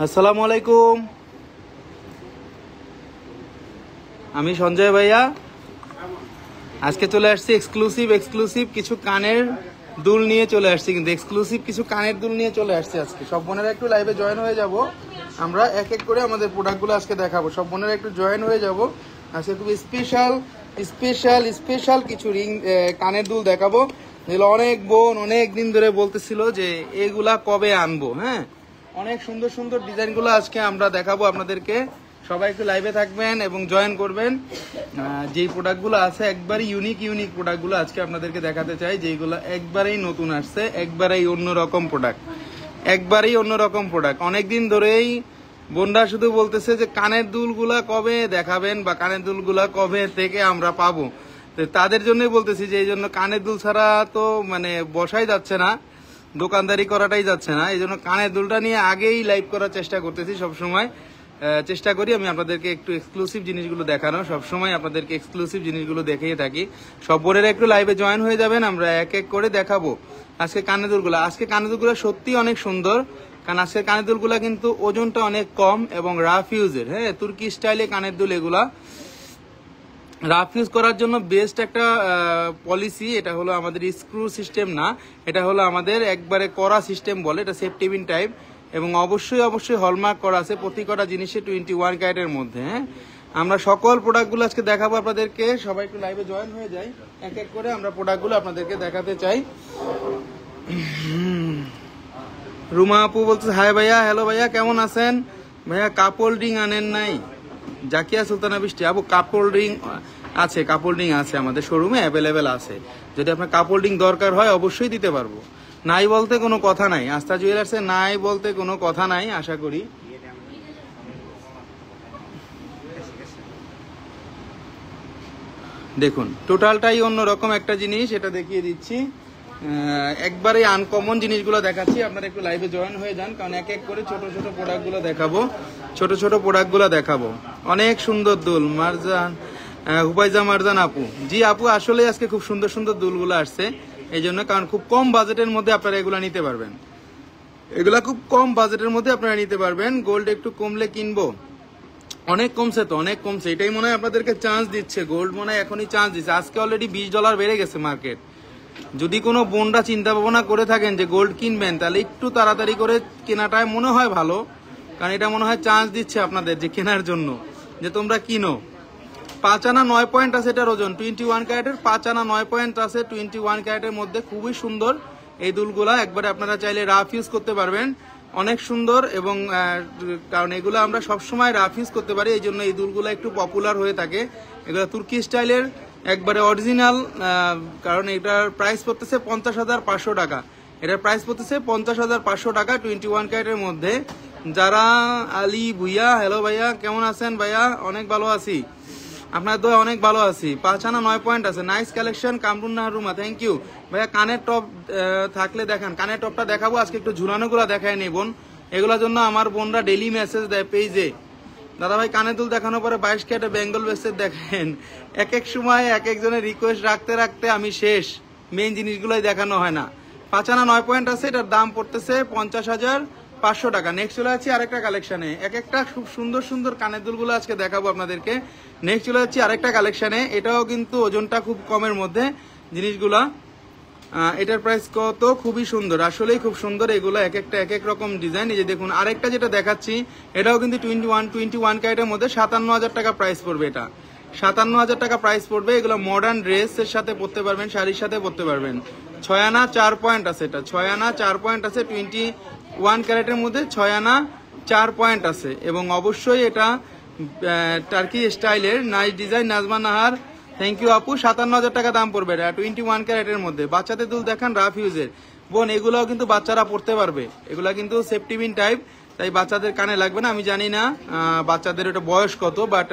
আসসালামু আলাইকুম, আমি সঞ্জয় ভাইয়া। আজকে চলে আসছি এক্সক্লুসিভ কিছু কানের দুল নিয়ে চলে আসছি, কিন্তু এক্সক্লুসিভ কিছু কানের দুল নিয়ে চলে আসছি আজকে। সব বোনেরা একটু লাইভে জয়েন হয়ে যাব, আমরা এক এক করে আমাদের প্রোডাক্টগুলো আজকে দেখাবো। সব বোনেরা একটু জয়েন হয়ে যাব, আজকে খুব স্পেশাল কিছু কানের দুল দেখাবো, যেগুলো অনেক বোন অনেক দিন ধরে বলতেছিল যে এগুলা কবে আনবো। হ্যাঁ, অনেক সুন্দর ডিজাইনগুলো আজকে আমরা দেখাবো আপনাদেরকে। সবাই একটু লাইভে থাকবেন এবং জয়েন করবেন। যেই প্রোডাক্টগুলো আছে একবারই ইউনিক প্রোডাক্টগুলো আজকে আপনাদেরকে দেখাতে চাই, যেগুলো একবারেই নতুন আসছে, একবারেই অন্যরকম প্রোডাক্ট। অনেকদিন ধরেই বোনরা শুধু বলতেছে যে কানের দুলগুলা কবে দেখাবেন বা কানের দুলগুলা কবে থেকে আমরা পাবো। তো তাদের জন্যই বলতেছি যে এই জন্য কানের দুল ছাড়া তো মানে বসাই যাচ্ছে না, দোকানদারি করাটাই যাচ্ছে না। এই জন্য কানের দুলটা নিয়ে আগেই লাইভ করার চেষ্টা করতেছি। সবসময় চেষ্টা করি আমি আপনাদেরকে একটু এক্সক্লুসিভ জিনিসগুলো দেখানো, সবসময় আপনাদেরকে এক্সক্লুসিভ জিনিসগুলো দেখিয়ে থাকি। সব বোনেরা একটু লাইভে জয়েন হয়ে যাবেন, আমরা এক এক করে দেখাবো আজকে কানের দুলগুলো। আজকে কানের দুলগুলো সত্যি অনেক সুন্দর, কারণ আজকের কানের দুলগুলো কিন্তু ওজনটা অনেক কম এবং রাফ ইউজের। হ্যাঁ, তুর্কি স্টাইলে কানের দুল এগুলা। রাফ ইউজ করার জন্য বেস্ট একটা পলিসি, এটা হলো আমাদের স্ক্রু সিস্টেম না, এটা হলো আমাদের একবারে করা সিস্টেম বলে, এটা সেফটি পিন টাইপ, এবং অবশ্যই হলমার্ক করা আছে প্রতি কটা জিনিসে 21 ক্যারেটের মধ্যে। হ্যাঁ, আমরা সকল প্রোডাক্টগুলো আজকে দেখাবো আপনাদেরকে। সবাই একটু লাইভে জয়েন হয়ে যায়, এক এক করে আমরা প্রোডাক্টগুলো আপনাদেরকে দেখাতে চাই। রুমা আপু বলছে হাই ভাইয়া, হ্যালো ভাইয়া, কেমন আছেন ভাইয়া? কাপল রিং আনেন নাই? জাকিয়া সুলতানা বৃষ্টি আপু, কাপল রিং আছে আমাদের শোরুমে অ্যাভেলেবেল আছে। যদি আপনার কাপল রিং দরকার হয় অবশ্যই দিতে পারবো, নাই বলতে কোনো কথা নাই। আস্থা জুয়েলার্সে নাই বলতে কোনো কথা নাই, আশা করি। দেখুন টোটালটাই অন্যরকম একটা জিনিস, এটা দেখিয়ে দিচ্ছি। একবারে আনকমন জিনিসগুলো দেখাচ্ছি, আপনারা একটু লাইভে জয়েন হয়ে যান, কারণ এক এক করে ছোট প্রোডাক্টগুলো দেখাবো। অনেক সুন্দর দুল হুবাইজা মারজান আপু, জি আপু, আসলে আজকে খুব সুন্দর দুলগুলো আসছে এই জন্য, কারণ খুব কম বাজেটের মধ্যে আপনারা এগুলা নিতে পারবেন। গোল্ড একটু কমলে কিনবো, অনেক কমছে, এটাই মনে হয় আপনাদেরকে চান্স দিচ্ছে। গোল্ড মনে হয় এখনই চান্স দিচ্ছে। আজকে অলরেডি $20 বেড়ে গেছে মার্কেট। যদি কোনো বোনরা চিন্তা ভাবনা করে থাকেন যে গোল্ড কিনবেন, তাহলে একটু তাড়াতাড়ি করে কেনাটাই মনে হয় ভালো, কারণ এটা মনে হয় চান্স দিচ্ছে আপনাদের যে কেনার জন্য, যে তোমরা কিনো। 5 আনা 9 পয়েন্ট আছে এটার ওজন, 21 ক্যারেটের 5 আনা 9 পয়েন্ট আছে 21 ক্যারেটের মধ্যে। খুবই সুন্দর এই দুলগুলা, একবারে আপনারা চাইলে রাফ ইউজ করতে পারবেন, অনেক সুন্দর। এবং কারণ এগুলো আমরা সবসময় রাফ ইউজ করতে পারি, এই জন্য এই দুলগুলো একটু পপুলার হয়ে থাকে। এগুলো তুর্কি স্টাইলের একবারে অরিজিনাল, কারণ এটার প্রাইস পড়তেছে 50,500 টাকা। এটার প্রাইস পড়তেছে 50,500 টাকা 21 ক্যারেটের মধ্যে। যারা আলী ভুইয়া, হ্যালো ভাইয়া, কেমন আছেন ভাইয়া? অনেক ভালো আছি, আপনার দোয়া অনেক ভালো আছি। 5 আনা 9 পয়েন্ট আছে, nice collection. Kamrun Nahruma, thank you ভাইয়া। কানের টপ থাকলে দেখান, কানের টপটা দেখাবো আজকে, একটু ঝুলানোগুলো দেখায় নেই বোন। এগুলোর জন্য আমার বোনরা ডেইলি মেসেজ দেয় পেজে, দাদা ভাই কানের দুল দেখানোর পরে 22 ক্যারেটে বেঙ্গল বেসের দেখেন। এক এক সময় এক একজনের রিকোয়েস্ট রাখতে আমি শেষ, মেইন জিনিসগুলোই দেখানো হয় না। 5 আনা 9 পয়েন্ট আছে, এটার দাম পড়তেছে 50,500 টাকা। নেক্সট চলে যাচ্ছি আরেকটা কালেকশনে, এক একটা খুব সুন্দর কানের দুলগুলো আজকে দেখাবো আপনাদেরকে। নেক্সট চলে যাচ্ছি আরেকটা কালেকশনে, এটাও কিন্তু ওজনটা খুব কমের মধ্যে জিনিসগুলা। এটার প্রাইস কত? খুবই সুন্দর, আসলেই খুব সুন্দর এগুলো, এক একটা এক এক রকম ডিজাইন। এই যে দেখুন আরেকটা যেটা দেখাচ্ছি, এটাও কিন্তু 21 ক্যারেটের মধ্যে 57,000 টাকা প্রাইস পড়বে। এটা 57,000 টাকা প্রাইস পড়বে। এগুলো মডার্ন ড্রেসের সাথে পরতে পারবেন, শাড়ির সাথে পরতে পারবেন। 6 আনা 4 পয়েন্ট আছে, এটা 6 আনা 4 পয়েন্ট আছে 21 ক্যারেটের মধ্যে, 6 আনা 4 পয়েন্ট আছে। এবং অবশ্যই এটা টার্কি স্টাইলের, nice design. Nazma Nahar, thank you আপু। 57,000 টাকা দাম পড়বে এটা 21 ক্যারেটের মধ্যে। বাচ্চাদের দুল দেখান রাফ ইউজের বোন, এগুলোও কিন্তু বাচ্চারা পড়তে পারবে। এগুলা কিন্তু সেফটি পিন টাইপ, তাই বাচ্চাদের কানে লাগবে না। আমি জানি না বাচ্চাদের এটা বয়স কত, বাট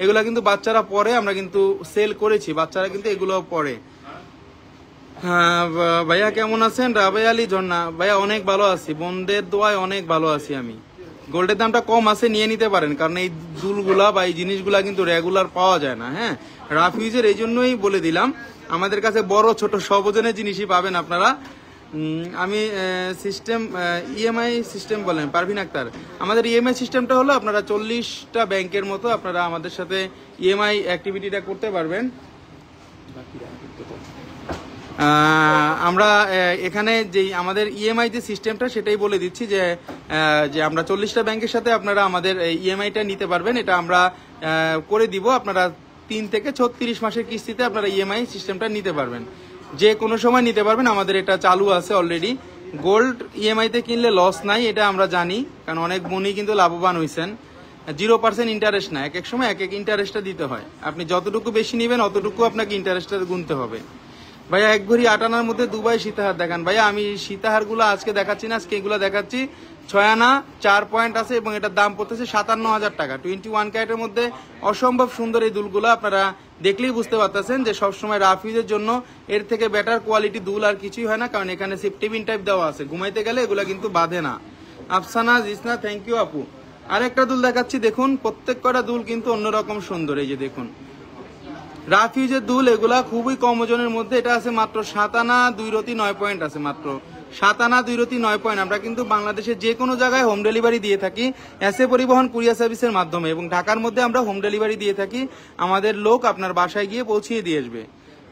এগুলা কিন্তু বাচ্চারা পরে, আমরা কিন্তু সেল করেছি, বাচ্চারা কিন্তু এগুলো পরে। ভাইয়া কেমন আছেন? রাবে আলী ঝর্ণা, ভাইয়া অনেক ভালো আছি, বোনদের দোয়ায় অনেক ভালো আছি আমি। গোল্ডের দামটা কম আছে, নিয়ে নিতে পারেন, কারণ এই দুলগুলা বা এই জিনিসগুলা কিন্তু রেগুলার পাওয়া যায় না। হ্যাঁ, রাফ ইউজের এই জন্যই বলে দিলাম, আমাদের কাছে বড় ছোট সব ওজনের জিনিসই পাবেন আপনারা। আমি সিস্টেম ইএমআই সিস্টেম বলেন পারভিন আক্তার। আমাদের ইএমআই সিস্টেমটা হলো আপনারা 40টা ব্যাংকের মতো আপনারা আমাদের সাথে ইএমআই অ্যাক্টিভিটিটা করতে পারবেন। আমরা এখানে যে আমাদের ইএমআই যে সিস্টেমটা সেটাই বলে দিচ্ছি যে আমরা 40টা ব্যাংকের সাথে আপনারা আমাদের ইএমআইটা নিতে পারবেন। এটা আমরা করে দিব। আপনারা 3 থেকে 36 মাসের কিস্তিতে আপনারা ইএমআই সিস্টেমটা নিতে পারবেন, যে কোনো সময় নিতে পারবেন। আমাদের এটা চালু আছে অলরেডি। গোল্ড ইএমআইতে কিনলে লস নাই, এটা আমরা জানি, কারণ অনেক বোনই কিন্তু লাভবান হয়েছেন। 0% ইন্টারেস্ট না, এক এক সময় এক এক ইন্টারেস্টটা দিতে হয়। আপনি যতটুকু বেশি নেবেন অতটুকু আপনাকে ইন্টারেস্টটা গুনতে হবে। ভাইয়া এক ভরি 8 আনার মধ্যে দুবাই সীতাহার দেখান। ভাইয়া আমি সীতাহারগুলো আজকে দেখাচ্ছি না, আজকে এগুলো দেখাচ্ছি। 6 আনা 4 পয়েন্ট আছে এবং এটার দাম পড়তেছে 57,000 টাকা। 21 ক্যারেটের মধ্যে অসম্ভব সুন্দর এই দুলগুলো আপনারা দেখলেই বুঝতে পারতেছেন যে সবসময় রাফ ইউজের জন্য এর থেকে বেটার কোয়ালিটি দুল আর কিছুই হয় না, কারণ এখানে সেফটি পিন টাইপ দেওয়া আছে। ঘুমাইতে গেলে এগুলা কিন্তু বাঁধে না। আফসানা জিসনা থ্যাংক ইউ আপু। আরেকটা দুল দেখাচ্ছি, দেখুন প্রত্যেক কটা দুল কিন্তু অন্যরকম সুন্দর। এই যে দেখুন রাফ ইউজের দুল, এগুলা খুবই কম ওজনের মধ্যে। এটা আছে মাত্র 7 আনা 2 রতি 9 পয়েন্ট আছে, মাত্র 7 আনা 2 রতি 9 পয়েন্ট। আমরা কিন্তু বাংলাদেশের যে কোনো জায়গায় হোম ডেলিভারি দিয়ে থাকি এসএ পরিবহন কুরিয়ার সার্ভিসের মাধ্যমে, এবং ঢাকার মধ্যে আমরা হোম ডেলিভারি দিয়ে থাকি। আমাদের লোক আপনার বাসায় গিয়ে পৌঁছিয়ে দিয়ে আসবে।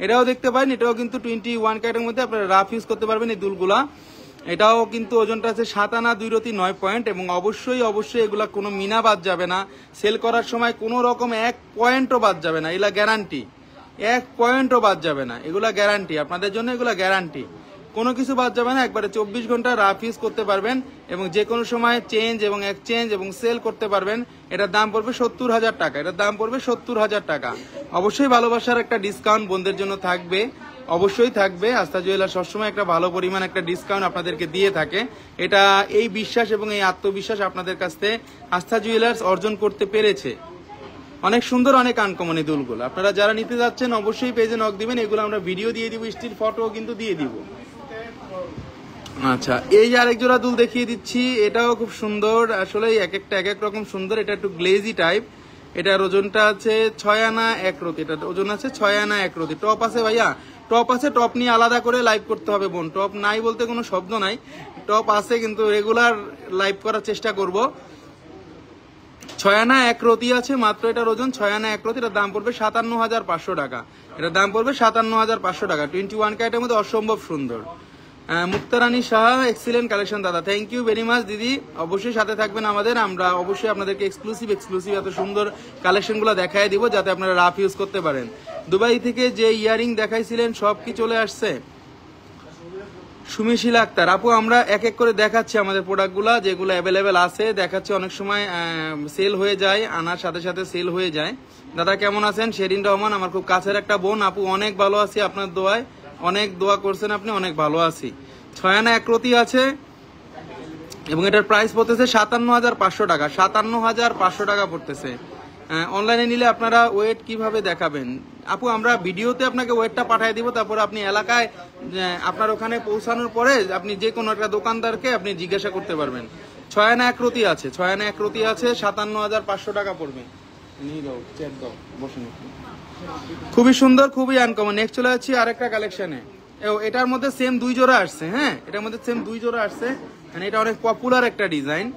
এটাও দেখতে পারেন, এটাও কিন্তু 21 ক্যারেটের মধ্যে আপনারা রাফ ইউজ করতে পারবেন এই দুলগুলা। এটাও কিন্তু ওজনটা আছে 7 আনা 2 রতি 9 পয়েন্ট, এবং অবশ্যই এগুলা কোনো মিনা বাদ যাবে না। সেল করার সময় কোনো রকম 1 পয়েন্টও বাদ যাবে না, এগুলা গ্যারান্টি। 1 পয়েন্টও বাদ যাবে না, এগুলা গ্যারান্টি আপনাদের জন্য, এগুলা গ্যারান্টি। কোনো কিছু বাদ যাবে না, একবারে 24 ঘন্টা রাফ ইউজ করতে পারবেন এবং যে কোনো সময় চেঞ্জ এবং এক্সচেঞ্জ এবং সেল করতে পারবেন। এটার দাম পড়বে 70,000 টাকা। এটার দাম পড়বে 70,000 টাকা। অবশ্যই ভালোবাসার একটা ডিসকাউন্ট বোনদের জন্য থাকবে, অবশ্যই থাকবে। আস্থা জুয়েলার্স সবসময় একটা ভালো পরিমাণ একটা ডিসকাউন্ট আপনাদেরকে দিয়ে থাকে। এটা এই বিশ্বাস এবং এই আত্মবিশ্বাস আপনাদের কাছ থেকে আস্থা জুয়েলার্স অর্জন করতে পেরেছে। অনেক সুন্দর, অনেক আনকমন এই দুলগুলো। আপনারা যারা নিতে যাচ্ছেন অবশ্যই পেজে নক দিবেন। এগুলো আমরা ভিডিও দিয়ে দিব, স্টিল ফটো কিন্তু দিয়ে দিব। আচ্ছা, এই যে আরেক জোড়া দুল দেখিয়ে দিচ্ছি, এটাও খুব সুন্দর। আসলে এক একটা এক এক রকম সুন্দর। এটা একটু গ্লেজি টাইপ। এটার ওজনটা আছে 6 আনা 1 রতি। এটা ওজন আছে 6 আনা 1 রতি। টপ আছে ভাইয়া, টপ আছে। টপ নিয়ে আলাদা করে লাইভ করতে হবে বোন। টপ নাই বলতে কোনো শব্দ নাই, টপ আছে, কিন্তু রেগুলার লাইভ করার চেষ্টা করব। 6 আনা 1 রতি আছে মাত্র। এটার ওজন 6 আনা 1 রতি। এটার দাম পড়বে 57,500 টাকা। এটার দাম পড়বে 57,500 টাকা। 21 ক্যারেটের মধ্যে অসম্ভব সুন্দর। মুক্তারানী সাহা, এক্সিলেন্ট কালেকশন দাদা, থ্যাংক ইউ ভেরি মাচ দিদি। অবশ্যই সাথে থাকবেন আমাদের। আমরা অবশ্যই আপনাদেরকে এক্সক্লুসিভ এত সুন্দর কালেকশনগুলো দেখায় দিব যাতে আপনারা রাফ ইউজ করতে পারেন। দুবাই থেকে যে ইয়ারিং দেখাইছিলেন সব কি চলে আসছে? সুমিশিলা আক্তার আপু, আমরা এক এক করে দেখাচ্ছি আমাদের প্রোডাক্টগুলো, যেগুলো অ্যাভেলেবেল আছে দেখাচ্ছি। অনেক সময় সেল হয়ে যায়, আনার সাথে সাথে সেল হয়ে যায়। দাদা কেমন আছেন? শেরিন রহমান, আমার খুব কাছের একটা বোন। আপু অনেক ভালো আছি, আপনার দোয়ায়, অনেক দোয়া করছেন আপনি, অনেক ভালো আছি। 6 আনা 1 রতি আছে এবং এটার প্রাইস পড়তেছে 57,500 টাকা। 57,500 টাকা পড়তেছে। অনলাইনে নিলে আপনারা ওয়েট কিভাবে দেখাবেন? আপু আমরা ভিডিওতে আপনাকে ওয়েটটা পাঠিয়ে দিব, তারপরে আপনি এলাকায় আপনার ওখানে পৌঁছানোর পরে আপনি যে কোনো একটা দোকানদারকে আপনি জিজ্ঞাসা করতে পারবেন। 6 আনা 1 রতি আছে, 6 আনা 1 রতি আছে, 57,500 টাকা পড়বে। খুবই সুন্দর, খুবই আনকমন। নেক্সট চলে যাচ্ছি আরেকটা কালেকশনে। এটার মধ্যে সেম 2 জোড়া আসছে। হ্যাঁ, এটার মধ্যে সেম 2 জোড়া আসছে। মানে এটা অনেক পপুলার একটা ডিজাইন।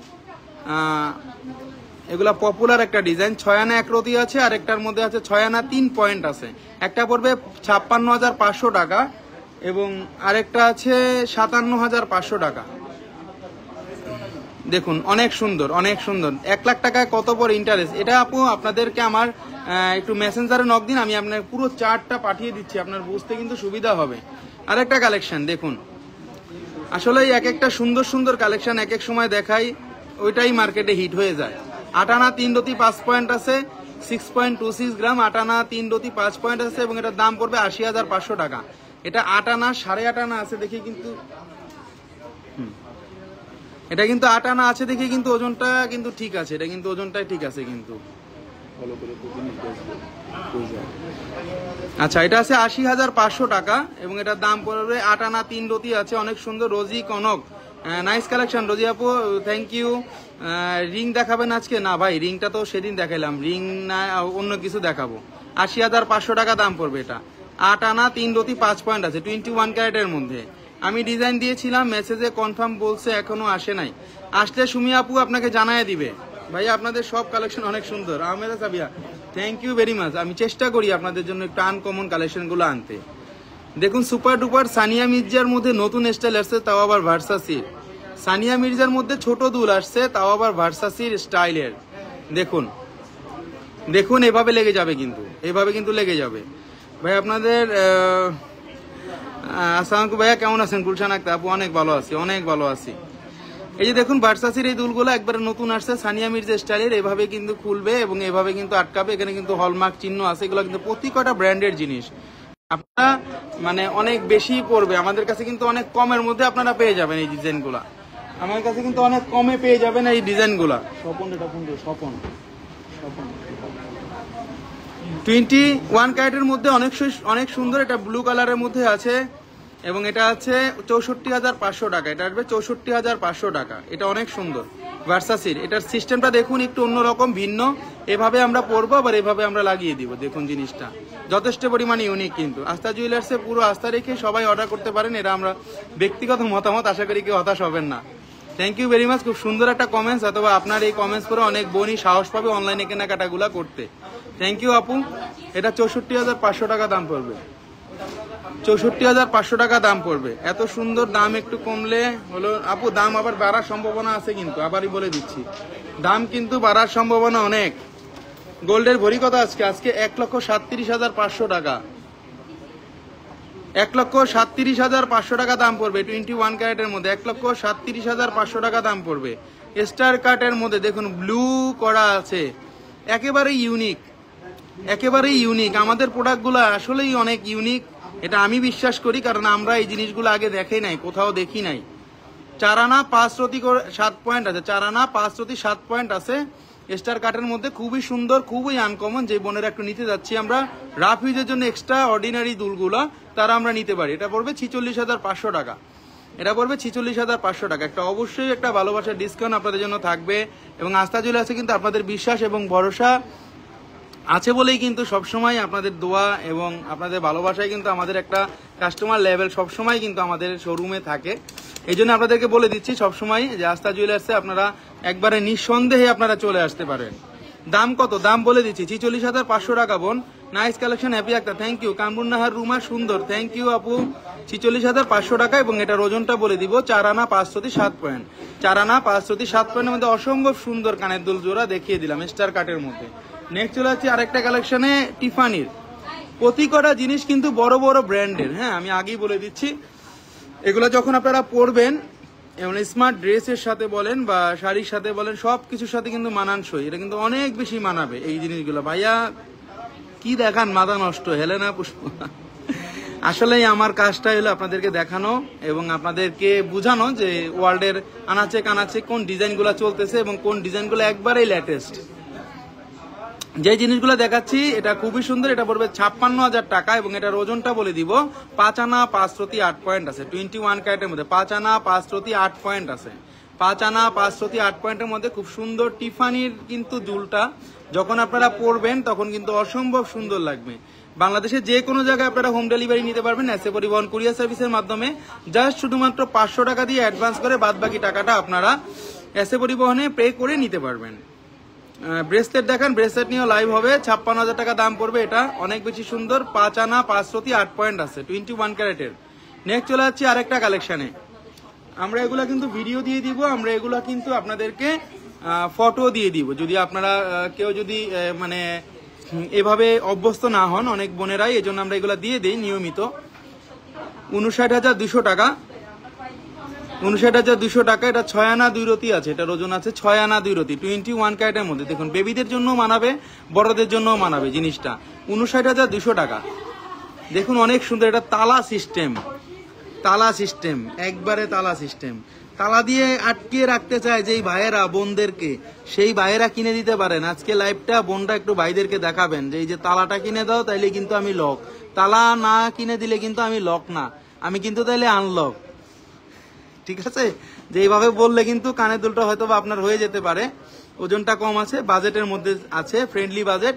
এগুলা পপুলার একটা ডিজাইন। 6 আনা 1 রতি আছে, আর একটার মধ্যে আছে 6 আনা 3 পয়েন্ট আছে। একটা পড়বে 56,500 টাকা এবং আরেকটা আছে 57,500 টাকা। দেখুন অনেক সুন্দর, অনেক সুন্দর। 1 লাখ টাকায় কত পর ইন্টারেস্ট? এটা আপু আপনাদেরকে আমার একটু মেসেঞ্জারে নক দিন, আমি আপনার পুরো চার্টটা পাঠিয়ে দিচ্ছি, আপনার বুঝতে কিন্তু সুবিধা হবে। আরেকটা কালেকশন দেখুন। আসলে এক একটা সুন্দর সুন্দর কালেকশন এক এক সময় দেখাই, ওইটাই মার্কেটে হিট হয়ে যায়। 8 আনা 3 রতি 5 পয়েন্ট আছে, 6.26 গ্রাম। 8 আনা 3 রতি 5 পয়েন্ট আছে এবং এটার দাম পড়বে 80,500 টাকা। এটা 8 আনা 8.5 আনা আছে দেখি, কিন্তু এটা কিন্তু 8 আনা আছে দেখি, কিন্তু ওজনটা কিন্তু ঠিক আছে। এটা কিন্তু ওজনটাই ঠিক আছে কিন্তু। আচ্ছা, এটা আছে 80,500 টাকা এবং এটার দাম পড়বে 8 আনা 3 রতি আছে। অনেক সুন্দর। রোজি কনক, নাইস কালেকশন রোজি আপু, থ্যাংক ইউ। রিং দেখাবেন আজকে? না ভাই, রিংটা তো সেদিন দেখাইলাম, রিং না অন্য কিছু দেখাবো। 80,500 টাকা দাম পড়বে এটা। 8 আনা 3 রতি 5 পয়েন্ট আছে, 21 ক্যারেটের মধ্যে। আমি ডিজাইন দিয়েছিলাম, মেসেজে কনফার্ম বলছে এখনো আসে নাই। আসলে সুমি আপু আপনাকে জানায় দিবে। ভাইয়া আপনাদের সব কালেকশন অনেক সুন্দর। Ahmeda Sabia, thank you very much. আমি চেষ্টা করি আপনাদের জন্য একটু আনকমন কালেকশনগুলো আনতে। দেখুন সুপার ডুপার সানিয়া মির্জার মধ্যে নতুন স্টাইল আসছে, তাও আবার ভার্সাসির। সানিয়া মির্জার মধ্যে ছোট দুল আসছে, তাও আবার ভার্সাসির স্টাইলের। দেখুন দেখুন এভাবে লেগে যাবে, কিন্তু এভাবে কিন্তু লেগে যাবে। ভাই আপনাদের আসসালামু আলাইকুম ভাইয়া, কেমন আছেন? গুলশান আক্তার আপু, অনেক ভালো আছি, অনেক ভালো আছি। এই যে দেখুন ভার্সাসির এই দুলগুলো একবারে নতুন আসছে সানিয়া মির্জা স্টাইলের। এভাবে কিন্তু খুলবে এবং এভাবে কিন্তু আটকাবে। এখানে কিন্তু হলমার্ক চিহ্ন আছে। এগুলো কিন্তু প্রতি কটা ব্র্যান্ডের জিনিস। আপনারা মানে অনেক বেশি পড়বে, আমাদের কাছে কিন্তু অনেক কমের মধ্যে আপনারা পেয়ে যাবেন এই ডিজাইনগুলা। আমার কাছে কিন্তু অনেক কমে পেয়ে যাবেন এই ডিজাইনগুলা। স্বপন 21 ক্যারেটের মধ্যে অনেক সুন্দর। এটা ব্লু কালারের মধ্যে আছে এবং এটা আছে 64,500 টাকা। এটা আসবে 64,500 টাকা। এটা অনেক সুন্দর ভার্সাসির। এটার সিস্টেমটা দেখুন একটু অন্যরকম, ভিন্ন। এভাবে আমরা পরবো, আবার এভাবে আমরা লাগিয়ে দিব। দেখুন জিনিসটা যথেষ্ট পরিমাণে ইউনিক। কিন্তু আস্থা জুয়েলার্সে পুরো আস্থা রেখে সবাই অর্ডার করতে পারেন। এটা আমরা ব্যক্তিগত মতামত, আশা করি কেউ হতাশ হবেন না। Thank you very much. খুব সুন্দর একটা কমেন্টস, অথবা আপনার এই কমেন্টস করে অনেক বোনই সাহস পাবে অনলাইনে কেনাকাটাগুলা করতে। থ্যাংক ইউ আপু। এটা 64,500 টাকা দাম পড়বে। 64,500 টাকা দাম পড়বে। এত সুন্দর দাম একটু কমলে হলো আপু। দাম আবার বাড়ার সম্ভাবনা আছে, কিন্তু আবারই বলে দিচ্ছি দাম কিন্তু বাড়ার সম্ভাবনা অনেক। গোল্ডের ভরি কত আজকে? আজকে 1,37,500 টাকা। 1,37,500 টাকা দাম পড়বে 21 ক্যারেটের মধ্যে। 1,37,500 টাকা দাম পড়বে। স্টার কাটের মধ্যে দেখুন ব্লু করা আছে। একেবারেই ইউনিক, একেবারেই ইউনিক। আমাদের প্রোডাক্টগুলো আসলেই অনেক ইউনিক, এটা আমি বিশ্বাস করি, কারণ আমরা এই জিনিসগুলো আগে দেখি নাই, কোথাও দেখি নাই। 4 আনা 5 রতি করে 7 পয়েন্ট আছে। 4 আনা 5 রতি 7 পয়েন্ট আছে স্টার কাটের মধ্যে। খুবই সুন্দর, খুবই আনকমন। যে বোনেরা একটু নিতে যাচ্ছি আমরা রাফ ইউজের জন্য এক্সট্রা অর্ডিনারি দুলগুলো, তারা আমরা নিতে পারি। এটা পড়বে 46,500 টাকা। এটা পড়বে 46,500 টাকা। একটা অবশ্যই একটা ভালোবাসার ডিসকাউন্ট আপনাদের জন্য থাকবে। এবং আস্থা জুয়েলার্সে কিন্তু আপনাদের বিশ্বাস এবং ভরসা আছে বলেই কিন্তু সবসময় আপনাদের দোয়া এবং আপনাদের ভালোবাসায় কিন্তু আমাদের একটা কাস্টমার লেভেল সবসময় কিন্তু আমাদের শোরুমে থাকে। এই জন্য আপনাদেরকে বলে দিচ্ছি সবসময় যে আস্থা জুয়েলার্সে আপনারা একবারে নিঃসন্দেহে আপনারা চলে আসতে পারেন। দাম কত? দাম বলে দিচ্ছি 46,500 টাকা বোন। নাইস কালেকশন, হ্যাপি একটা। Thank you. কামরুন্নাহার রুমা সুন্দর, থ্যাংক ইউ আপু। 46,500 টাকা। এবং এটার ওজনটা বলে দিব 4 আনা 5 রতি 7 পয়েন্ট। 4 আনা 5 রতি 7 পয়েন্টের মধ্যে অসম্ভব সুন্দর কানের দুল জোড়া দেখিয়ে দিলাম স্টার কাটের মধ্যে। নেক্সট চলে যাচ্ছে আরেকটা কালেকশনে টিফানির। প্রতি কটা জিনিস কিন্তু বড় বড় ব্র্যান্ডের। হ্যাঁ, আমি আগেই বলে দিচ্ছি, এগুলো যখন আপনারা পরবেন এবং স্মার্ট ড্রেসের সাথে বলেন বা শাড়ির সাথে বলেন, সব কিছুর সাথে কিন্তু মানানসই। এটা কিন্তু অনেক বেশি মানাবে এই জিনিসগুলো। ভাইয়া কি দেখান, মাথা নষ্ট। হেলেনা পুষ্প, আসলেই আমার কাজটা হলো আপনাদেরকে দেখানো এবং আপনাদেরকে বোঝানো যে ওয়ার্ল্ডের আনাচে কানাচে কোন ডিজাইনগুলো চলতেছে এবং কোন ডিজাইনগুলো একবারেই লেটেস্ট। যে জিনিসগুলো দেখাচ্ছি এটা খুবই সুন্দর। এটা পড়বে 56,000 টাকা এবং এটার ওজনটা বলে দিব 5 আনা 5 রতি 8 পয়েন্ট আছে। 21 ক্যারেটের মধ্যে 5 আনা 5 রতি 8 পয়েন্ট আছে। 5 আনা 5 রতি 8 পয়েন্টের মধ্যে খুব সুন্দর টিফানির কিন্তু দুলটা যখন আপনারা পরবেন তখন কিন্তু অসম্ভব সুন্দর লাগবে। বাংলাদেশে যে কোনো জায়গায় আপনারা হোম ডেলিভারি নিতে পারবেন এসএ পরিবহন কুরিয়ার সার্ভিসের মাধ্যমে। জাস্ট শুধুমাত্র 500 টাকা দিয়ে অ্যাডভান্স করে বাদ বাকি টাকাটা আপনারা এসএ পরিবহনে পে করে নিতে পারবেন। ব্রেসলেট দেখান, ব্রেসলেট নিয়েও লাইভ হবে। 56,000 টাকা দাম পড়বে। এটা অনেক বেশি সুন্দর। 5 আনা 5 রতি 8 পয়েন্ট আছে 21 ক্যারেটের। নেক্সট চলে যাচ্ছি আরেকটা কালেকশনে। আমরা এগুলা কিন্তু ভিডিও দিয়ে দিব, আমরা এগুলা কিন্তু আপনাদেরকে ফটো দিয়ে দিব। যদি আপনারা কেউ যদি মানে এভাবে অভ্যস্ত না হন, অনেক বোনেরাই, এই জন্য আমরা এগুলা দিয়ে দিই নিয়মিত। 59,200 টাকা। 59,200 টাকা। এটা 6 আনা 2 রতি আছে। এটার ওজন আছে 6 আনা 2 রতি 21 ক্যারেটের মধ্যে। দেখুন বেবিদের জন্য মানাবে, বড়দের জন্য মানাবে জিনিসটা। 59,200 টাকা। দেখুন অনেক সুন্দর। এটা তালা সিস্টেম, তালা সিস্টেম, একবারে তালা সিস্টেম। তালা দিয়ে আটকিয়ে রাখতে চায় যেই ভাইয়েরা বোনদেরকে, সেই ভাইয়েরা কিনে দিতে পারেন। আজকে লাইভটা বোনটা একটু ভাইদেরকে দেখাবেন যে এই যে তালাটা কিনে দাও, তাইলে কিন্তু আমি লক। তালা না কিনে দিলে কিন্তু আমি লক না, আমি কিন্তু তাইলে আনলক। ঠিক আছে, যে এইভাবে বললে কিন্তু কানের দুলটা হয়তো বা আপনার হয়ে যেতে পারে। ওজনটা কম আছে, বাজেটের মধ্যে আছে, ফ্রেন্ডলি বাজেট।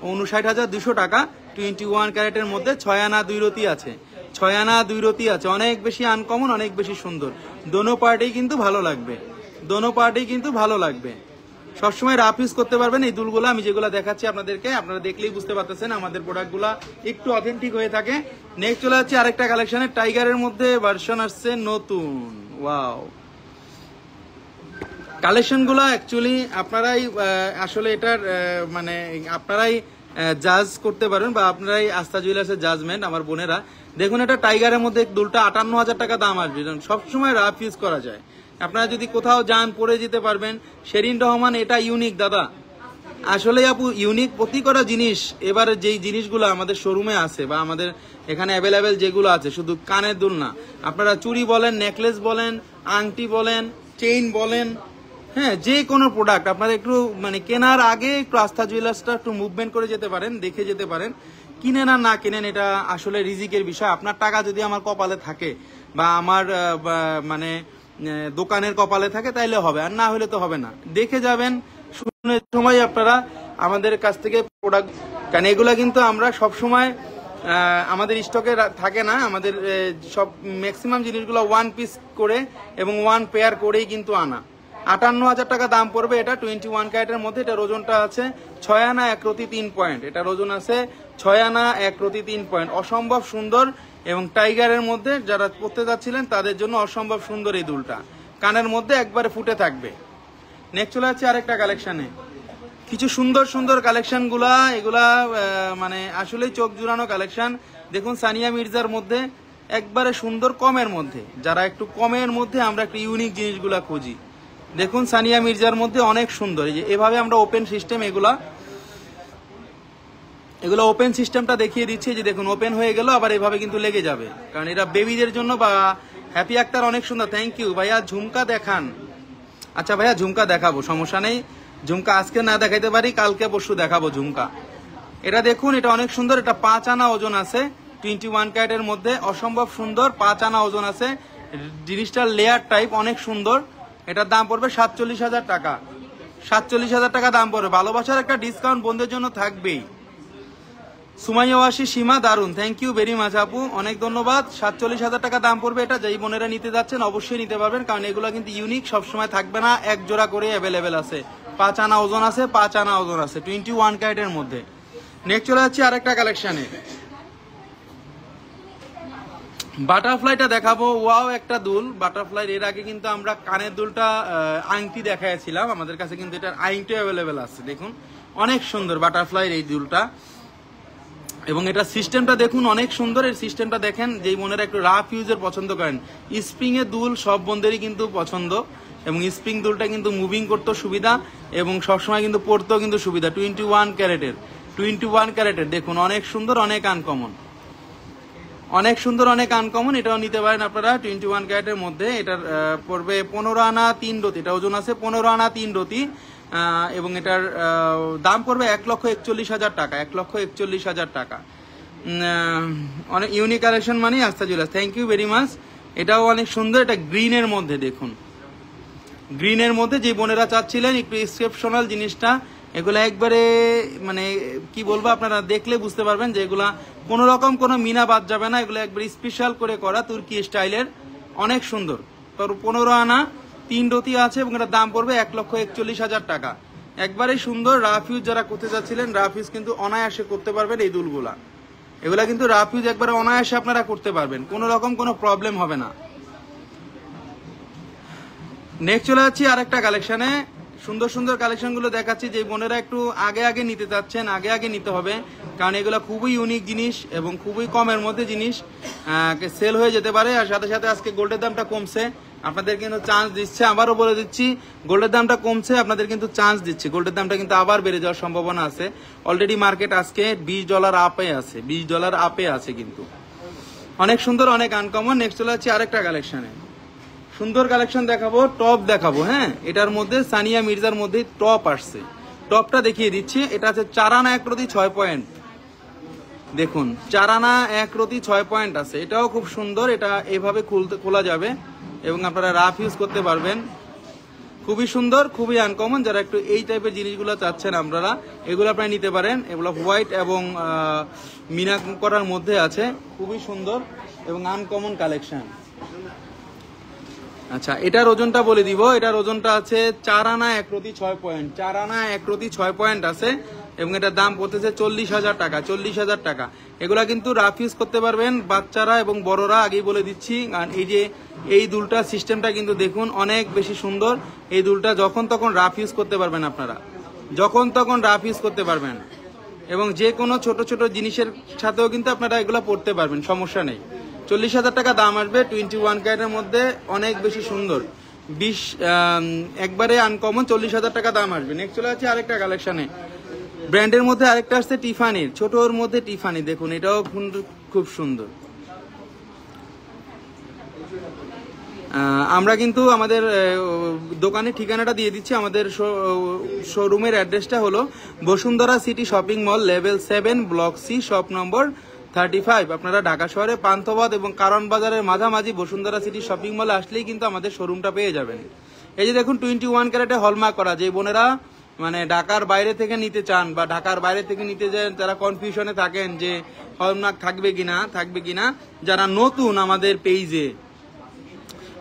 59,200 টাকা 21 ক্যারেটের মধ্যে 6 আনা 2 রতি আছে। 6 আনা 2 রতি আছে, অনেক বেশি আনকমন, অনেক বেশি সুন্দর। দোনো পার্টি কিন্তু ভালো লাগবে, দোনো পার্টি কিন্তু ভালো লাগবে। সবসময় রাফ ইউজ করতে পারবেন এই দুলগুলো। আমি যেগুলো দেখাচ্ছি আপনাদেরকে, আপনারা দেখলেই বুঝতে পারতেছেন আমাদের প্রোডাক্টগুলো একটু অথেন্টিক হয়ে থাকে। নেক্সট চলে যাচ্ছে আরেকটা কালেকশনে, টাইগারের মধ্যে ভার্সন আসছে নতুন। ওয়াও, কালেকশনগুলো অ্যাকচুয়ালি আপনারাই আসলে এটার মানে আপনারাই জাজ করতে পারেন, বা আপনারাই আস্থা জুয়েলার্সের জাজমেন্ট আমার বোনেরা। দেখুন, এটা টাইগারের মধ্যে দুলটা 58,000 টাকা দাম আসবে, সবসময় রাফ ইউজ করা যায়। আপনারা যদি কোথাও যান পরে যেতে পারবেন। শেরিন রহমান, এটা ইউনিক দাদা, আসলে আপু ইউনিক প্রতি করা জিনিস। এবারে যেই জিনিসগুলো আমাদের শোরুমে আছে বা আমাদের এখানে অ্যাভেলেবেল যেগুলো আছে, শুধু কানের দুল না, আপনারা চুড়ি বলেন, নেকলেস বলেন, আংটি বলেন, চেইন বলেন, হ্যাঁ, যে কোনো প্রোডাক্ট আপনারা একটু মানে কেনার আগে একটু আস্থা জুয়েলার্সটা একটু মুভমেন্ট করে যেতে পারেন, দেখে যেতে পারেন। কিনেন আর না কিনেন এটা আসলে রিজিকের বিষয়। আপনার টাকা যদি আমার কপালে থাকে বা আমার মানে দোকানের কপালে থাকে তাইলে হবে, আর না হলে তো হবে না। দেখে যাবেন, শুনে সময় আপনারা আমাদের কাছ থেকে প্রোডাক্ট, কারণ এগুলা কিন্তু আমরা সব সময় আমাদের স্টকে থাকে না। আমাদের সব ম্যাক্সিমাম জিনিসগুলো ওয়ান পিস করে এবং ওয়ান পেয়ার করেই কিন্তু আনা। 58,000 টাকা দাম পড়বে এটা, 21 ক্যারেটের মধ্যে। এটা ওজনটা আছে 6 আনা 1 রতি 3 পয়েন্ট। এটার ওজন আছে 6 আনা 1 রতি 3 পয়েন্ট। অসম্ভব সুন্দর, এবং টাইগারের মধ্যে যারা পড়তে যাচ্ছিলেন তাদের জন্য অসম্ভব সুন্দর এই দুলটা, কানের মধ্যে একবারে ফুটে থাকবে। নেক্সট চলে যাচ্ছে আরেকটা কালেকশনে, কিছু সুন্দর সুন্দর কালেকশন গুলা, এগুলা মানে আসলেই চোখ জুড়ানো কালেকশন। দেখুন, সানিয়া মির্জার মধ্যে একবারে সুন্দর কমের মধ্যে, যারা একটু কমের মধ্যে আমরা একটু ইউনিক জিনিসগুলা খুঁজি, দেখুন সানিয়া মির্জার মধ্যে অনেক সুন্দর। এই যে এভাবে আমরা ওপেন সিস্টেম, এগুলো ওপেন সিস্টেমটা দেখিয়ে দিচ্ছি। যে দেখুন, ওপেন হয়ে গেল, আবার এভাবে কিন্তু লেগে যাবে, কারণ এটা বেবিদের জন্য। বা হ্যাপি আক্তার, অনেক সুন্দর, থ্যাংক ইউ ভাইয়া। ঝুমকা দেখান, আচ্ছা ভাইয়া ঝুমকা দেখাবো, সমস্যা নেই। ঝুমকা আজকে না দেখাইতে পারি, কালকে পরশু দেখাবো ঝুমকা। এটা দেখুন, এটা অনেক সুন্দর, এটা 5 আনা ওজন আছে, 21 ক্যারেটের মধ্যে, অসম্ভব সুন্দর, 5 আনা ওজন আছে। জিনিসটা লেয়ার টাইপ, অনেক সুন্দর। এটার দাম পড়বে 47,000 টাকা, 47,000 টাকা দাম পড়বে। ভালোবাসার একটা ডিসকাউন্ট বোনদের জন্য থাকবেই। সুমাইয়া ওয়াসি সীমা, দারুন, থ্যাংক ইউ ভেরি মাচ আপু, অনেক ধন্যবাদ। 47,000 টাকা দাম পড়বে এটা। যেই বোনেরা নিতে যাচ্ছেন অবশ্যই নিতে পারবেন, কারণ এগুলো কিন্তু ইউনিক, সবসময় থাকবে না, এক জোড়া করে অ্যাভেলেবেল আছে। 5 আনা ওজন আছে, 5 আনা ওজন আছে, 21 ক্যারেটের মধ্যে। নেক্সট চলে যাচ্ছি আরেকটা কালেকশনে, বাটারফ্লাইটা দেখাবো। ওয়াও, একটা দুল বাটারফ্লাই। এর আগে কিন্তু আমরা কানের দুলটা আংটি দেখাইছিলাম, আমাদের কাছে কিন্তু এটার আংটি অ্যাভেলেবেল আছে। দেখুন, অনেক সুন্দর বাটারফ্লাই এই দুলটা, এবং এটা সিস্টেমটা দেখুন অনেক সুন্দর। এর সিস্টেমটা দেখেন, যেই বোনেরা একটু রাফ ইউজের পছন্দ করেন, স্প্রিং এর দুল সব বোনদেরই কিন্তু পছন্দ, এবং স্প্রিং দুলটা কিন্তু মুভিং করতে সুবিধা এবং সবসময় কিন্তু পরতেও কিন্তু সুবিধা। 21 ক্যারেটের দেখুন, অনেক সুন্দর, অনেক আনকমন, অনেক সুন্দর, অনেক আনকমন। এটাও নিতে পারেন আপনারা 21 ক্যারেটের মধ্যে। এটার পড়বে 15 আনা 3 রতি, এটা ওজন আছে 15 আনা 3 রতি, এবং এটার দাম পড়বে 1,41,000 টাকা, 1,41,000 টাকা। অনেক ইউনিক কালেকশন মানে Astha jewellers, thank you very much. এটাও অনেক সুন্দর, এটা গ্রিনের মধ্যে। দেখুন, গ্রিনের মধ্যে যে বোনেরা চাচ্ছিলেন একটু এক্সেপশনাল জিনিসটা, এগুলো একবারে মানে কি বলবো, আপনারা দেখলে বুঝতে পারবেন যে এগুলা কোন রকম কোনো মিনা বাদ যাবে না, এগুলো একবার স্পেশাল করে করা তুর্কি স্টাইলের, অনেক সুন্দর। তোর 15 আনা 3 রতি আছে, এবং এটার দাম পড়বে 1,41,000 টাকা। একবারে সুন্দর। রাফ ইউজ যারা করতে চাচ্ছিলেন, রাফ ইউজ কিন্তু অনায়াসে করতে পারবেন এই দুলগুলা। এগুলা কিন্তু রাফ ইউজ একবারে অনায়াসে আপনারা করতে পারবেন, কোন রকম কোনো প্রবলেম হবে না। নেক্সট চলে যাচ্ছি আরেকটা কালেকশনে, সুন্দর সুন্দর কালেকশন গুলো দেখাচ্ছি। যে বোনেরা একটু আগে আগে নিতে চাচ্ছেন, আগে আগে নিতে হবে, কারণ এগুলো খুবই ইউনিক জিনিস এবং খুবই কমের মধ্যে জিনিস, সেল হয়ে যেতে পারে। আর সাথে সাথে আজকে গোল্ডের দামটা কমছে, আপনাদের কিন্তু চান্স দিচ্ছে, আবারও বলে দিচ্ছি, গোল্ডের দামটা কমছে, আপনাদের কিন্তু চান্স দিচ্ছে। গোল্ডের দামটা কিন্তু আবার বেড়ে যাওয়ার সম্ভাবনা আছে। অলরেডি মার্কেট আজকে $20 আপে আছে, $20 আপে আছে কিন্তু। অনেক সুন্দর, অনেক আনকমন। নেক্সট চলে যাচ্ছি আরেকটা কালেকশনে, সুন্দর কালেকশন দেখাবো, টপ দেখাবো। হ্যাঁ, এটার মধ্যে সানিয়া মির্জার মধ্যে টপ আসছে, টপটা দেখিয়ে দিচ্ছি। এটা আছে 4 আনা 1 রতি 6 পয়েন্ট। দেখুন, 4 আনা 1 রতি 6 পয়েন্ট আছে, এটাও খুব সুন্দর। এটা এভাবে খোলা যাবে এবং আপনারা রাফ ইউজ করতে পারবেন, খুবই সুন্দর, খুবই আনকমন। যারা একটু এই টাইপের জিনিসগুলো চাচ্ছেন আপনারা, এগুলো আপনারা নিতে পারেন। এগুলো হোয়াইট এবং মিনা করার মধ্যে আছে, খুবই সুন্দর এবং আনকমন কালেকশন। আচ্ছা, এটার ওজনটা বলে দিব। এটার ওজনটা আছে 4 আনা 1 রতি 6 পয়েন্ট। 4 আনা 1 রতি 6 পয়েন্ট আছে এবং এটার দাম পড়তেছে 40,000 টাকা। 40,000 টাকা। এগুলা কিন্তু রাফ ইউজ করতে পারবেন বাচ্চারা এবং বড়রা, আগেই বলে দিচ্ছি। আর এই যে এই দুলটা সিস্টেমটা কিন্তু দেখুন অনেক বেশি সুন্দর। এই দুলটা যখন তখন রাফ ইউজ করতে পারবেন আপনারা, যখন তখন রাফ ইউজ করতে পারবেন এবং যে কোনো ছোট ছোট জিনিসের সাথেও কিন্তু আপনারা এগুলা পড়তে পারবেন, সমস্যা নেই। 40,000 টাকা দাম আসবে। 21 ক্যারেটের মধ্যে অনেক বেশি সুন্দর, 20 একবারে আনকমন। 40,000 টাকা দাম আসবে। নেক্সট চলে যাচ্ছে আরেকটা কালেকশনে। ব্র্যান্ডের মধ্যে আরেকটা আসছে টিফানির, ছোটর মধ্যে টিফানি। দেখুন এটাও খুব সুন্দর। আমরা কিন্তু আমাদের দোকানের ঠিকানাটা দিয়ে দিচ্ছি। আমাদের শোরুমের অ্যাড্রেসটা হলো Bashundhara city shopping mall, level 7, block C, shop number 35। আপনারা ঢাকা শহরে পান্থপথ এবং কারণ বাজারের মাঝামাঝি বসুন্ধরা সিটি শপিং মলে আসলেই কিন্তু আমাদের শোরুমটা পেয়ে যাবেন। এই যে দেখুন 21 ক্যারেটে হলমার্ক করা, যে বোনেরা মানে ঢাকার বাইরে থেকে নিতে চান বা ঢাকার বাইরে থেকে নিতে চান, যারা কনফিউশনে থাকেন যে হলমার্ক থাকবে কিনা, যারা নতুন আমাদের পেজে,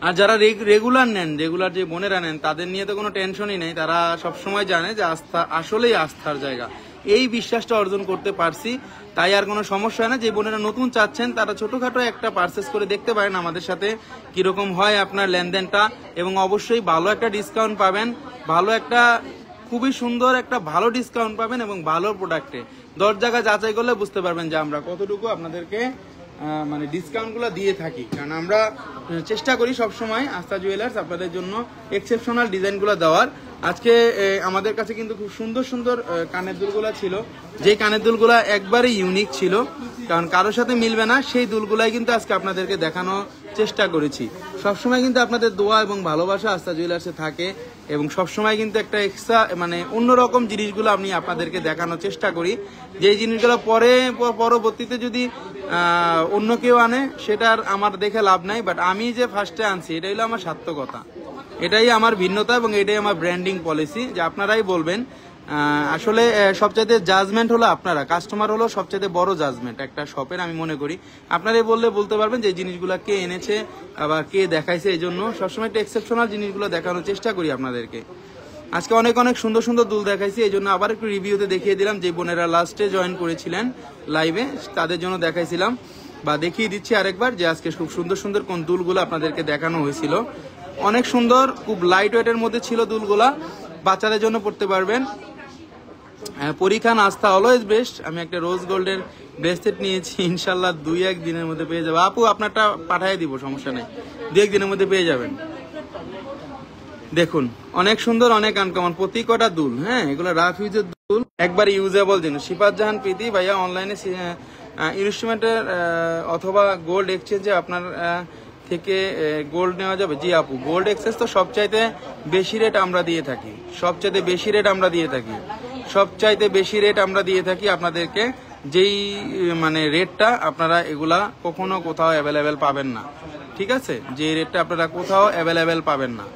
আর যারা রেগুলার নেন, রেগুলার যে বোনেরা নেন, তাদের নিয়ে তো কোনো টেনশনই নেই। তারা সবসময় জানে যে আস্থা আসলেই আস্থার জায়গা। এই বিশ্বাসটা অর্জন করতে পারছি, তাই আর কোনো সমস্যা হয় না। যে বোনেরা নতুন চাচ্ছেন তারা ছোটখাটো একটা পারচেস করে দেখতে পারেন আমাদের সাথে, কিরকম হয় আপনার লেনদেনটা, এবং অবশ্যই ভালো একটা ডিসকাউন্ট পাবেন। ভালো একটা, খুবই সুন্দর একটা ভালো ডিসকাউন্ট পাবেন এবং ভালো প্রোডাক্টে 10 জায়গা যাচাই করলে বুঝতে পারবেন যে আমরা কতটুকু আপনাদেরকে মানে ডিসকাউন্টগুলো দিয়ে থাকি। কারণ আমরা চেষ্টা করি সবসময় আস্থা জুয়েলার্স আপনাদের জন্য এক্সেপশনাল ডিজাইনগুলো দেওয়ার। আজকে আমাদের কাছে কিন্তু খুব সুন্দর সুন্দর কানের দুলগুলো ছিল, যেই কানের দুলগুলো একবারে ইউনিক ছিল, কারণ কারোর সাথে মিলবে না, সেই দুলগুলাই কিন্তু আজকে আপনাদেরকে দেখানোর চেষ্টা করেছি। সবসময় কিন্তু আপনাদের দোয়া এবং ভালোবাসা আস্থা জুয়েলার্সে থাকে এবং সবসময় কিন্তু একটা এক্সট্রা মানে অন্যরকম জিনিসগুলো আমি আপনাদেরকে দেখানোর চেষ্টা করি। যেই জিনিসগুলো পরবর্তীতে যদি অন্য কেউ আনে সেটার আমার দেখে লাভ নাই, বাট আমি যে ফার্স্টে আনছি এটাই হলো আমার সার্থকতা, এটাই আমার ভিন্নতা এবং এটাই আমার ব্র্যান্ডিং পলিসি, যে আপনারাই বলবেন। আসলে সবচাইতে জাজমেন্ট হলো আপনারা, কাস্টমার হলো সবচাইতে বড় জাজমেন্ট একটা শপের, আমি মনে করি। আপনারাই বলতে পারবেন যে জিনিসগুলো কে এনেছে আবার কে দেখাইছে। এই জন্য সবসময় একটা এক্সেপশনাল জিনিসগুলো দেখানোর চেষ্টা করি আপনাদেরকে। আজকে অনেক অনেক সুন্দর সুন্দর দুল দেখাইছি, এই জন্য আবার একটু রিভিউতে দেখিয়ে দিলাম। যে বোনেরা লাস্টে জয়েন করেছিলেন লাইভে তাদের জন্য দেখাইছিলাম, বা দেখিয়ে দিচ্ছি আরেকবার যে আজকে খুব সুন্দর সুন্দর কোন দুলগুলো আপনাদেরকে দেখানো হয়েছিল। অনেক সুন্দর, খুব লাইট ওয়েটের মধ্যে ছিল দুলগুলা, বাচ্চাদের জন্য পড়তে পারবেন। পরীক্ষা আস্থা অলওয়েজ বেস্ট। আমি একটা রোজ গোল্ডের ব্রেসলেট নিয়েছি, ইনশাল্লাহ 2-1 দিনের মধ্যে পেয়ে যাবো। আপু আপনারটা পাঠিয়ে দিব, সমস্যা নেই, 2-1 দিনের মধ্যে পেয়ে যাবেন। দেখুন অনেক সুন্দর, অনেক আনকমন প্রতি কটা দুল। হ্যাঁ, এগুলো রাফ ইউজের দুল, একবার ইউজেবল জিনিস। সিফাত জাহান প্রীতি ভাইয়া, অনলাইনে ইনস্ট্রুমেন্টের অথবা গোল্ড এক্সচেঞ্জে আপনার থেকে গোল্ড নেওয়া যাবে? জি আপু, গোল্ড এক্সচেঞ্জ তো সবচাইতে বেশি রেট আমরা দিয়ে থাকি, সবচাইতে বেশি রেট আমরা দিয়ে থাকি, সবচাইতে বেশি রেট আমরা দিয়ে থাকি আপনাদেরকে। যেই মানে রেটটা আপনারা এগুলা কখনো কোথাও অ্যাভেলেবেল পাবেন না, ঠিক আছে? যে রেটটা আপনারা কোথাও অ্যাভেলেবেল পাবেন না।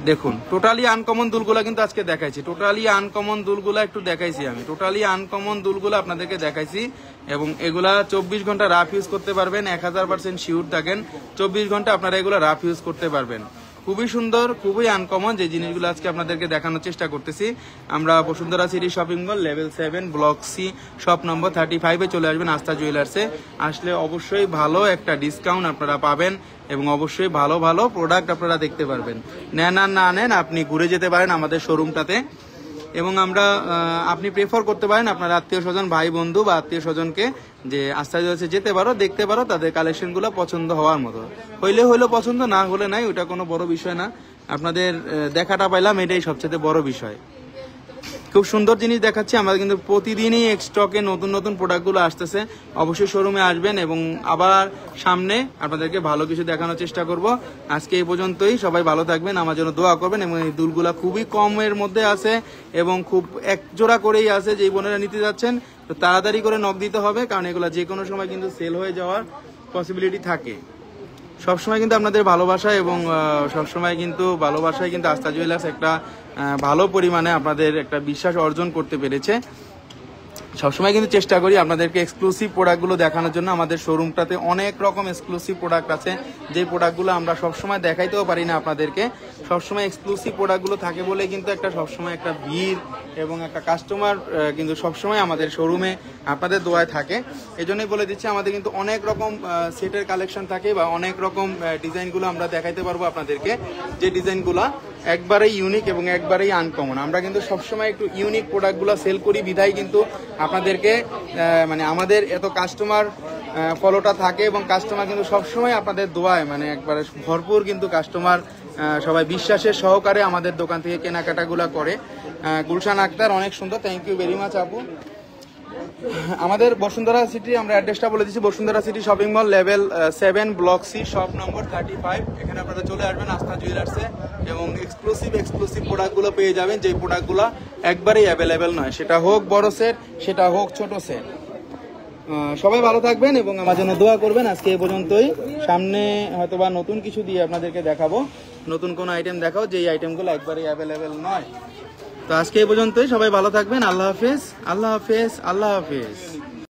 দেখুন টোটালি আনকমন দুলগুলা কিন্তু আজকে দেখাইছি, টোটালি আনকমন দুলগুলা একটু দেখাইছি আমি, টোটালি আনকমন দুলগুলা আপনাদেরকে দেখাইছি। এবং এগুলা 24 ঘন্টা রাফ ইউজ করতে পারবেন, 1000% শিওর থাকেন 24 ঘন্টা আপনারা এগুলা রাফ ইউজ করতে পারবেন। খুবই সুন্দর, খুবই আনকমন যে জিনিসগুলো আজকে আপনাদেরকে দেখানোর চেষ্টা করতেছি। আমরা Bashundhara city shopping mall, level 7, block C, shop number 35-এ চলে আসবেন আস্থা জুয়েলার্সে। আসলে অবশ্যই ভালো একটা ডিসকাউন্ট আপনারা পাবেন এবং অবশ্যই ভালো ভালো প্রোডাক্ট আপনারা দেখতে পারবেন। নেন আর না নেন, আপনি ঘুরে যেতে পারেন আমাদের শোরুমটাতে, এবং আমরা আপনি প্রেফার করতে পারেন আপনার আত্মীয় স্বজন, ভাই বন্ধু বা আত্মীয় স্বজনকে, যে আস্থা জুয়েলার্সে যেতে পারো, দেখতে পারো, তাদের কালেকশনগুলো পছন্দ হওয়ার মতো। হইলে হইলো পছন্দ, না হলে নাই, ওটা কোনো বড় বিষয় না। আপনাদের দেখাটা পাইলাম, এটাই সবচেয়ে বড় বিষয়। খুব সুন্দর জিনিস দেখাচ্ছি, আমাদের কিন্তু প্রতিদিনই স্টকে নতুন নতুন প্রোডাক্টগুলো আসতেছে। অবশ্যই শোরুমে আসবেন এবং আবার সামনে আপনাদেরকে ভালো কিছু দেখানোর চেষ্টা করব। আজকে এই পর্যন্তই, সবাই ভালো থাকবেন, আমার জন্য দোয়া করবেন। এবং এই দুলগুলা খুবই কমের মধ্যে আছে এবং খুব এক জোড়া করেই আছে। যেই বোনেরা নিতে যাচ্ছেন তো তাড়াতাড়ি করে নক দিতে হবে, কারণ এগুলা যে কোনো সময় কিন্তু সেল হয়ে যাওয়ার পসিবিলিটি থাকে। সবসময় কিন্তু আপনাদের ভালোবাসা এবং সবসময় কিন্তু ভালোবাসায় কিন্তু আস্থা জুয়েলার্স একটা ভালো পরিমাণে আপনাদের একটা বিশ্বাস অর্জন করতে পেরেছে। সবসময় কিন্তু চেষ্টা করি আপনাদেরকে এক্সক্লুসিভ প্রোডাক্টগুলো দেখানোর জন্য। আমাদের শোরুমটাতে অনেক রকম এক্সক্লুসিভ প্রোডাক্ট আছে, যে প্রোডাক্টগুলো আমরা সবসময় দেখাইতেও পারি না আপনাদেরকে। সবসময় এক্সক্লুসিভ প্রোডাক্টগুলো থাকে বলে কিন্তু একটা সবসময় একটা ভিড় এবং একটা কাস্টমার কিন্তু সবসময় আমাদের শোরুমে আপনাদের দোয়ায় থাকে। এই জন্যই বলে দিচ্ছি, আমাদের কিন্তু অনেক রকম সেটের কালেকশন থাকে বা অনেক রকম ডিজাইনগুলো আমরা দেখাইতে পারবো আপনাদেরকে, যে ডিজাইনগুলো একবারেই ইউনিক এবং একবারেই আনকমন। আমরা কিন্তু সবসময় একটু ইউনিক প্রোডাক্টগুলো সেল করি বিধায় কিন্তু আপনাদেরকে মানে আমাদের এত কাস্টমার ফলোটা থাকে এবং কাস্টমার কিন্তু সবসময় আপনাদের দোয়ায় মানে একবারে ভরপুর কিন্তু কাস্টমার সবাই বিশ্বাসের সহকারে আমাদের দোকান থেকে কেনাকাটাগুলো করে। গুলশান আক্তার অনেক সুন্দর, থ্যাংক ইউ ভেরি মাচ আপু। আমাদের বসুন্ধরা সিটি, আমরা অ্যাড্রেসটা বলে দিচ্ছি, Bashundhara city shopping mall, level 7, block C, shop number 35। এখানে আপনারা চলে আসবেন আস্থা জুয়েলার্সে এবং এক্সক্লুসিভ প্রোডাক্টগুলো পেয়ে যাবেন, যে প্রোডাক্টগুলো একবারেই অ্যাভেলেবেল নয়, সেটা হোক বড় সেট, সেটা হোক ছোট সেট। সবাই ভালো থাকবেন এবং আমার জন্য দোয়া করবেন। আজকে এই পর্যন্তই, সামনে হয়তোবা নতুন কিছু দিয়ে আপনাদেরকে দেখাবো, নতুন কোনো আইটেম দেখাও যে এই আইটেমগুলো একবারেই অ্যাভেলেবেল নয়। তো আজকে এই পর্যন্তই, সবাই ভালো থাকবেন। আল্লাহ হাফেজ, আল্লাহ হাফেজ, আল্লাহ হাফেজ।